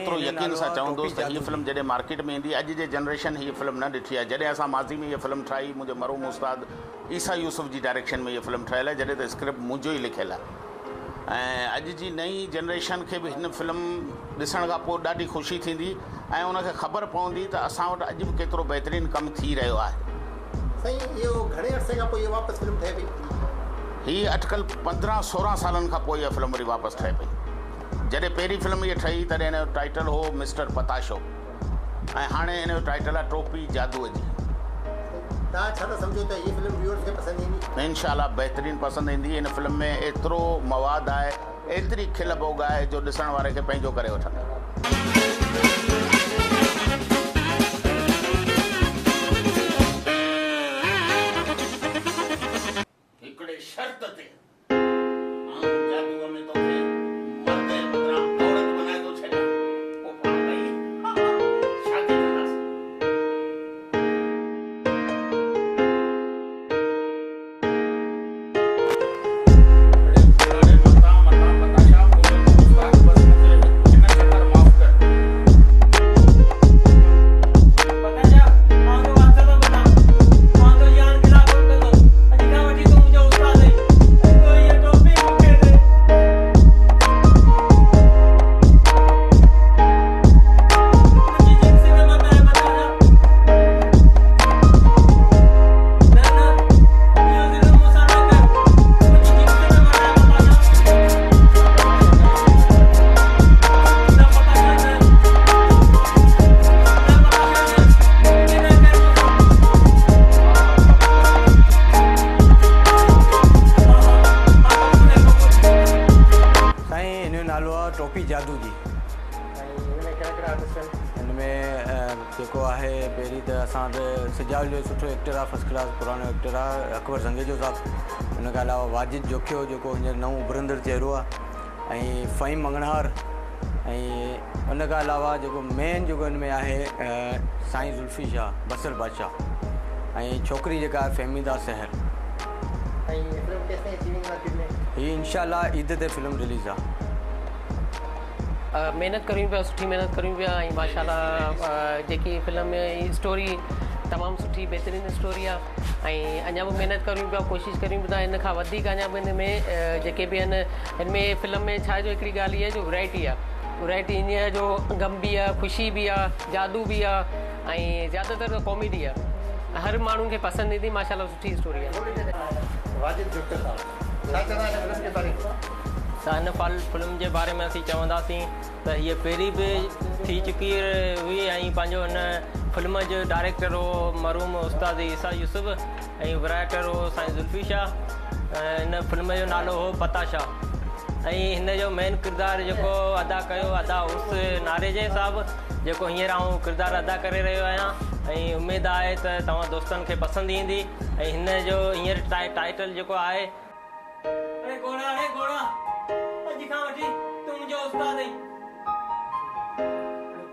एतिरो यकीन सां चवंदुसि त हीअ फिल्म जॾहिं मार्केट में ईंदी, अॼु जे जनरेशन हीअ फिल्म न ॾिठी आहे। जॾहिं असां माज़ी में हीअ फिल्म ठाही, मुंहिंजे मरहूम उस्ताद ईसा यूसुफ जी डायरेक्शन में हीअ फिल्म ठहियल आहे, जॾहिं त स्क्रिप्ट मुंहिंजो ई लिखियलु आहे। ऐं अॼु जी नई जनरेशन खे बि हिन फिल्म ॾिसण खां पोइ ॾाढी ख़ुशी थींदी ऐं उनखे ख़बर पवंदी त असां वटि अॼु बि केतिरो बहितरीनु कमु थी रहियो आहे। साईं इहो घणे अरसे खां पोइ इहो वापसि फिल्म ठहे पई? हीअ अटकल 15-16 सालनि खां पोइ इहा फिल्म वरी वापसि ठहे पई। जॾहिं पहिरीं फिल्म इहा ठही तॾहिं हिन जो टाइटल हो मिस्टर पताशो ऐं हाणे हिन जो टाइटल आहे टोपी जादूअ जी। तव्हां छा था सम्झो त हीअ फिल्म व्यूअर्स खे पसंदि ईंदी? इंशाल्लाह बहितरीनु पसंदि ईंदी। हिन फिल्म में एतिरो मवादु आहे, एतिरी खिल बोग आहे जो ॾिसण वारे खे पंहिंजो करे वठंदा। हिकिड़े शर्त ते टोपी जादू जी। हिन में जेको आहे पहिरीं त असां त सिजाल जो सुठो एक्टर आहे, फर्स्ट क्लास पुराणो एक्टर आहे, अकबर संगेजो साहब। हुन खां अलावा वाजिद जोखियो जेको हींअर नओं उभरंदड़ चहिरो आहे, ऐं फ़हीम मंगणहार, ऐं हुन खां अलावा जेको मेन जेको हिन में आहे साईं ज़ुल्फ़ी शाह बसर बादशाह, ऐं छोकिरी जेका आहे फ़हमीदा सहर। हीअ इंशाल्लाह ईद ते फिल्म रिलीज़ आहे। महिनत करियूं पिया, सुठी महिनत करियूं पिया, ऐं माशाल्लाह जेकी फिल्म में स्टोरी तमामु सुठी बहितरीनु स्टोरी आहे। ऐं अञा बि महिनत करियूं पिया, कोशिशि करियूं पिया हिन खां वधीक अञा बि हिन में जेके बि आहिनि हिन में फिल्म में छा जो हिकिड़ी ॻाल्हि इहा जो वैरायटी आहे। वैरायटी ईअं आहे जो ग़म बि आहे, ख़ुशी बि आहे, जादू बि आहे, ऐं ज़्यादातर त कॉमेडी आहे। हर माण्हुनि खे पसंदि ईंदी, माशाल्लाह सुठी स्टोरी आहे। त हिन फिल्म जे बारे में असीं चवंदासीं त हीअ पहिरीं बि थी चुकी हुई, ऐं पंहिंजो हिन फिल्म जो डायरेक्टर हो मरहूम उस्ताद ईसा यूसुफ, ऐं राइटर हो साईं ज़ुल्फ़ी शाह। हिन फिल्म जो नालो हो पताशाह, ऐं हिन जो मेन किरदारु जेको अदा कयो अदा उस नारेजे साहब, जेको हींअर आउं किरदारु अदा करे रहियो आहियां। ऐं उमेदु आहे त तव्हां दोस्तनि खे पसंदि ईंदी। ऐं हिन जो हींअर टाइटल जेको आहे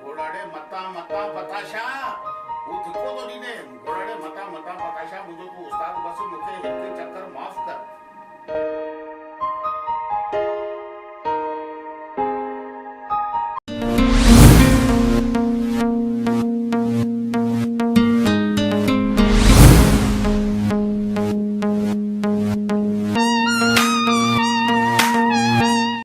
घोड़ाड़े मता मता पताशा, वो धिको तो ॾींदे, घोड़ाड़े मता मता पताशा, मुंहिंजो तूं उस्ताद बस मूंखे हिकु चक्कर माफ़ कर।